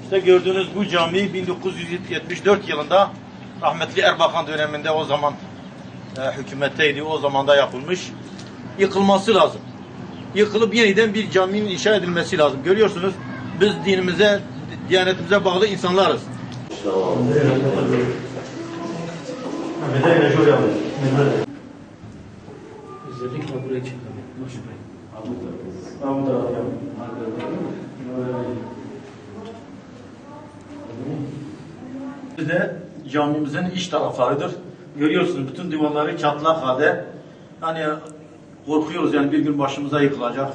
İşte gördüğünüz bu cami 1974 yılında rahmetli Erbakan döneminde o zaman hükümetteydi. O zamanda yapılmış. Yıkılması lazım. Yıkılıp yeniden bir caminin inşa edilmesi lazım. Görüyorsunuz biz dinimize, diyanetimize bağlı insanlarız. Özellikle buraya çıktım. Bir de camimizin iç taraflarıdır. Görüyorsunuz bütün duvarları çatlak halde. Hani korkuyoruz yani bir gün başımıza yıkılacak.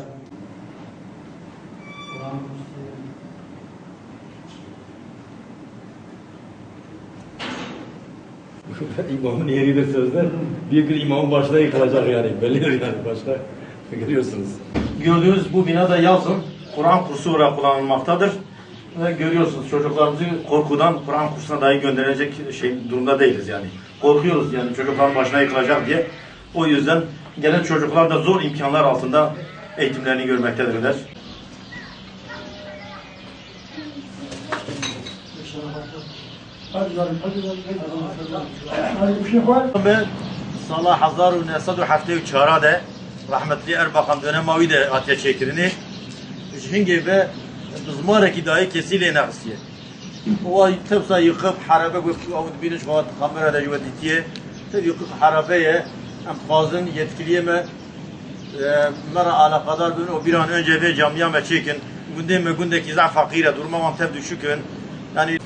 İmamın yeridir sözler. Bir gün imamın başına yıkılacak yani. Bellidir yani başka. Görüyorsunuz. Gördüğünüz bu bina da yazın Kur'an kursu olarak kullanılmaktadır. Ve görüyorsunuz çocuklarımızı korkudan Kur'an kursuna dahi gönderecek durumda değiliz yani. Korkuyoruz yani çocukların başına yıkılacak diye. O yüzden gelen çocuklar da zor imkanlar altında eğitimlerini görmektedirler. Ve Salah 1974 de rahmetli Erbakan dönemi de atiye çekirini hinge ve zmareki dahi kesiyle naqsiye. O tepsa yıkıp harabe bu avut biniş kat kamerada juveditiye tabi yıkıp harabeye em fazın yetkiliye me mera alakadar bin o bir an önce ve camiye me çekin günde me günde ki za fakire durmamam teb düşükün yani